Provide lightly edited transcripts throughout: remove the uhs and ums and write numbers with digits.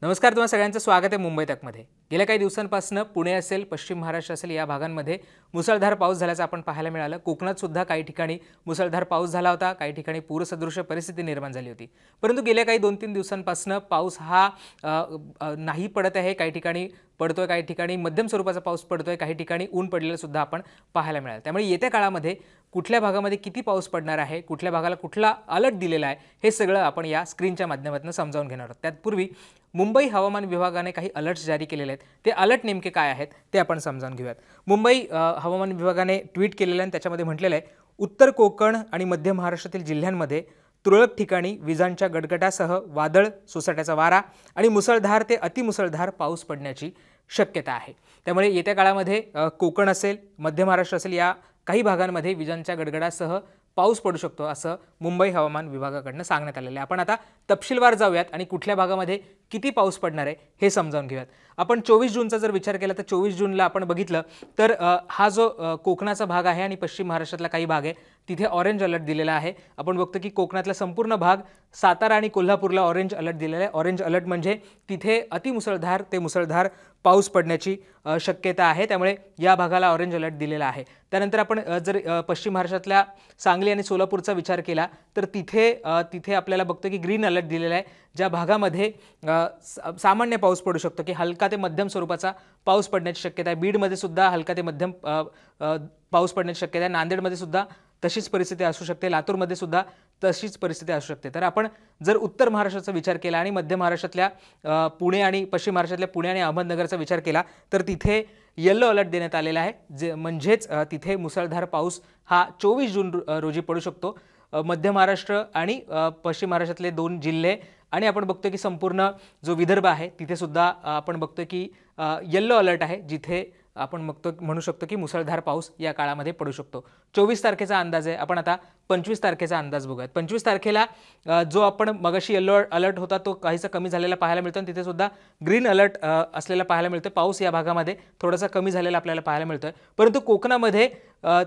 नमस्कार, तुम्हा सगळ्यांचं स्वागत आहे मुंबई तकमध्ये। गेल्या काही दिवसांपासून पुणे असेल, पश्चिम महाराष्ट्र असेल या भागांमध्ये मुसळधार पाऊस झाल्याचं आपण पाहायला मिळालं। कोकणात सुद्धा काही ठिकाणी मुसळधार पाऊस झाला होता, काही ठिकाणी पूरसदृश परिस्थिती निर्माण झाली होती। परंतु गेल्या काही 2-3 दिवसांपासून पाऊस हा नाही पडत आहे, काही ठिकाणी पडतोय, काही ठिकाणी मध्यम स्वरूपाचा पाऊस पडतोय, काही ठिकाणी ऊन पडलेलं सुद्धा आपण पाहायला मिळालं। त्यामुळे येत्या काळामध्ये कुठल्या भागामध्ये किती पाऊस पडणार आहे, कुठल्या भागाला कुठला अलर्ट दिलेला आहे, हे सगळं आपण या स्क्रीनच्या माध्यमातून समजावून घेणार आहोत। त्यापूर्वी मुंबई हवामान विभागाने काही अलर्ट्स जारी केलेले आहेत, ते अलर्ट नेमके काय आहेत ते आपण समजावून घेऊयात। मुंबई हवामान विभागाने ट्विट केलेलं आहे, त्याच्यामध्ये म्हटलेलं आहे, उत्तर कोकण आणि मध्य महाराष्ट्रातील जिल्ह्यांमध्ये तुरळक ठिकाणी विजांच्या गडगडासह वादळ, सोसाट्याचा वारा आणि मुसळधार ते अतिमुसळधार पाऊस पडण्याची शक्यता आहे। त्यामुळे येत्या काळामध्ये कोकण असेल, मध्य महाराष्ट्र असेल या काही भागांमध्ये विजांच्या गडगडासह पाऊस पडू शकतो असं मुंबई हवामान विभागाकडून सांगण्यात आलेलं आहे। आपण आता तपशीलवार जाऊयात आणि कुठल्या भागामध्ये किती पाऊस पडणार आहे हे समजावून घेऊयात। आपण 24 जूनचा जर विचार केला तर 24 जूनला आपण बघितलं तर हा जो कोकणाचा भाग आहे आणि पश्चिम महाराष्ट्रातला काही भाग आहे तिथे ऑरेंज अलर्ट दिलेला आहे। आपण बघतो की कोकणातला संपूर्ण भाग, सातारा आणि कोल्हापूरला ऑरेंज अलर्ट दिलेला आहे। ऑरेंज अलर्ट म्हणजे तिथे अतिमुसळधार ते मुसळधार पाऊस पडण्याची शक्यता आहे, त्यामुळे या भागाला ऑरेंज अलर्ट दिलेला आहे। त्यानंतर आपण जर पश्चिम महाराष्ट्रातल्या सांगली आणि सोलापूरचा विचार केला तर तिथे आपल्याला बघतो की ग्रीन अलर्ट दिलेला आहे, ज्या भागामध्ये सामान्य पाऊस पडू शकतो की हलका ते मध्यम स्वरूपाचा पाऊस पडण्याची शक्यता आहे। बीडमध्ये सुद्धा हलका ते मध्यम पाऊस पडण्याची शक्यता आहे, नांदेडमध्ये सुद्धा तशीच परिस्थिती असू शकते, लातूरमध्ये सुद्धा तशीच परिस्थिती असू शकते। तर आपण जर उत्तर महाराष्ट्राचा विचार केला आणि मध्य महाराष्ट्रातल्या पुणे आणि पश्चिम महाराष्ट्रातल्या पुणे आणि अहमदनगरचा विचार केला तर तिथे येलो अलर्ट देण्यात आलेला आहे, जे म्हणजेच तिथे मुसळधार पाऊस हा 24 जून रोजी पडू शकतो। मध्य महाराष्ट्र आणि पश्चिम महाराष्ट्रातले 2 जिल्हे आणि आपण बघतो की संपूर्ण जो विदर्भ आहे तिथे सुद्धा आपण बघतो की येलो अलर्ट आहे, जिथे आपण म्हणू शकतो की मुसळधार पाऊस या काळामध्ये पडू शकतो। 24 तारखेचा अंदाज आहे। आपण आता 25 तारखेचा अंदाज बघूयात। 25 तारखेला जो आपण मगाशी येलो अलर्ट होता तो काहीसा कमी झालेला पाहायला मिळतो आणि तिथे सुद्धा ग्रीन अलर्ट असलेला पाहायला मिळतो। पाऊस या भागामध्ये थोडासा कमी झालेला आपल्याला पाहायला मिळतोय, परंतु कोकणामध्ये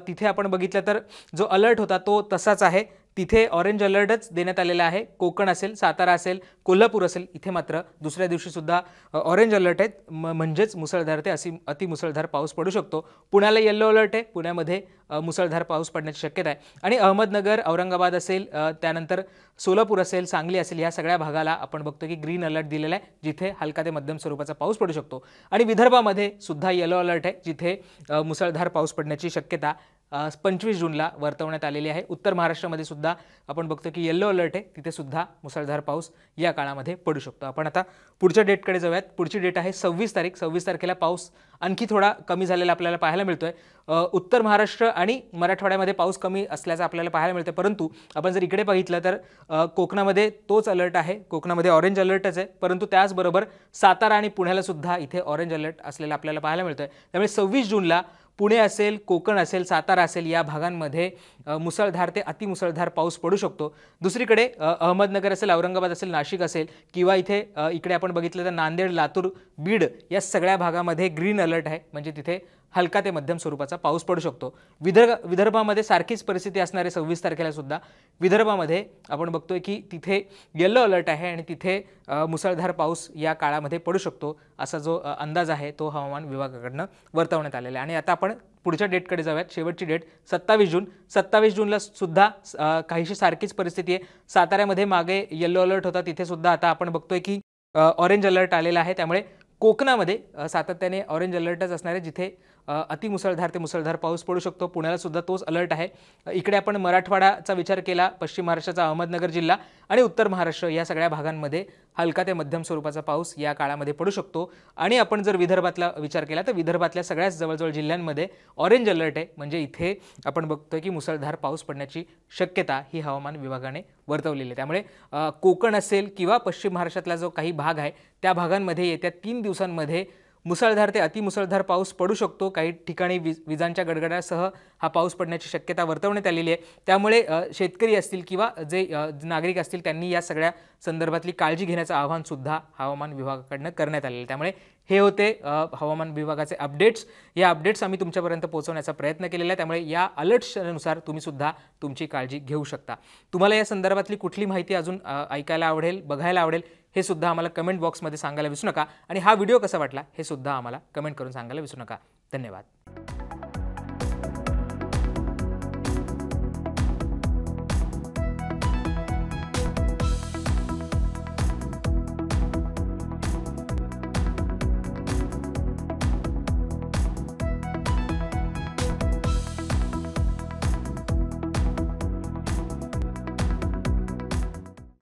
तिथे आपण बघितलं तर जो अलर्ट होता तो तसाच आहे, तिथे ऑरेंज अलर्टच देण्यात आलेला आहे। कोकण असेल, सातारा असेल, कोल्हापूर असेल इथे मात्र दुसऱ्या दिवशी सुद्धा ऑरेंज अलर्ट आहे, म्हणजेच मुसळधार ते अतिमुसळधार पाऊस पडू शकतो। पुण्याला येलो अलर्ट आहे, पुण्यामध्ये मुसळधार पाऊस पडण्याची शक्यता आहे आणि अहमदनगर, औरंगाबाद असेल, त्यानंतर सोलापूर असेल, सांगली असेल या सगळ्या भागाला आपण बघतो की ग्रीन अलर्ट दिलेला आहे, जिथे हलका ते मध्यम स्वरूपाचा पाऊस पडू शकतो। आणि विदर्भामध्ये सुद्धा येलो अलर्ट आहे, जिथे मुसळधार पाऊस पडण्याची शक्यता 25 जूनला वर्तवण्यात आलेली आहे। उत्तर महाराष्ट्रामध्ये सुद्धा आपण बघतो की येलो अलर्ट आहे, तिथे सुद्धा मुसळधार पाऊस या काळामध्ये पडू शकतो। आपण आता पुढच्या डेटकडे जाऊयात। पुढची डेट आहे 26 तारीख। 26 तारखेला पाऊस आणखी थोडा कमी झालेला आपल्याला पाहायला मिळतोय। उत्तर महाराष्ट्र आणि मराठवाड्यामध्ये पाऊस कमी असल्याचं आपल्याला पाहायला मिळतं, परंतु आपण जर इकडे बघितलं तर कोकणामध्ये तोच अलर्ट आहे, कोकणामध्ये ऑरेंज अलर्टच आहे, परंतु त्याचबरोबर सातारा आणि पुण्याला सुद्धा इथे ऑरेंज अलर्ट असलेला आपल्याला पाहायला मिळतोय। त्यामुळे 26 जूनला पुणे असेल, कोकण असेल, सातारा असेल या भागांमध्ये मुसळधार ते अतिमुसळधार पाऊस पडू शकतो। दुसरीकडे अहमदनगर असेल, औरंगाबाद असेल, नाशिक असेल किंवा इकडे आपण बघितलं तर नांदेड, लातूर, बीड या सगळ्या भागामध्ये ग्रीन अलर्ट आहे, म्हणजे तिथे हलका ते मध्यम स्वरूपाचा पाऊस पडू शकतो। विदर्भामध्ये सारखीच परिस्थिती असणार आहे। 26 तारखेला सुद्धा विदर्भामध्ये आपण बघतोय की तिथे येलो अलर्ट आहे आणि तिथे मुसळधार पाऊस या काळामध्ये पडू शकतो, असा जो अंदाज आहे तो हवामान विभागाकडून वर्तवण्यात आलेला आहे। आणि आता आपण पुढच्या डेटकडे जाऊयात। शेवटची डेट 27 जून। 27 जूनला सुद्धा काहीशी सारखीच परिस्थिती आहे। साताऱ्यामध्ये मागे येलो अलर्ट होता, तिथे सुद्धा आता आपण बघतोय की ऑरेंज अलर्ट आलेला आहे, त्यामुळे कोकणामध्ये सातत्याने ऑरेंज अलर्टच असणार आहे, जिथे अतिमुसळधार ते मुसळधार पाऊस पडू शकतो। पुण्याला सुद्धा तोच अलर्ट आहे। इकडे आपण मराठवाड्याचा विचार केला, पश्चिम महाराष्ट्राचा अहमदनगर जिल्हा आणि उत्तर महाराष्ट्र या सगळ्या भागांमध्ये हलका ते मध्यम स्वरूपाचा पाऊस या काळामध्ये पडू शकतो। आणि आपण जर विदर्भातला विचार केला तर विदर्भातल्या सगळ्याच जवळजवळ जिल्ह्यांमध्ये ऑरेंज अलर्ट आहे, म्हणजे इथे आपण बघतोय की मुसळधार पाऊस पडण्याची शक्यता ही हवामान विभागाने वर्तवलेली आहे। त्यामुळे कोकण असेल किंवा पश्चिम महाराष्ट्रातला जो काही भाग आहे त्या भागांमध्ये येत्या 3 दिवसांमध्ये मुसळधार ते अतिमुसळधार पाऊस पडू शकतो। काही ठिकाणी विजांच्या गडगडासह हा पाऊस पडण्याची शक्यता वर्तवण्यात आलेली आहे, त्यामुळे शेतकरी असतील किंवा जे नागरिक असतील त्यांनी या सगळ्या संदर्भातली काळजी घेण्याचं आवाहन सुद्धा हवामान विभागाकडून करण्यात आलेलं आहे। त्यामुळे हे होते हवामान विभागाचे अपडेट्स। या अपडेट्स आम्ही तुमच्यापर्यंत पोहोचवण्याचा प्रयत्न केलेला आहे, त्यामुळे या अलर्ट्सनुसार तुम्ही सुद्धा तुमची काळजी घेऊ शकता। तुम्हाला या संदर्भातली कुठली माहिती अजून ऐकायला आवडेल, बघायला आवडेल हे सुद्धा आम्हाला कमेंट बॉक्समध्ये सांगायला विसरू नका आणि हा व्हिडिओ कसा वाटला हे सुद्धा आम्हाला कमेंट करून सांगायला विसरू नका. धन्यवाद.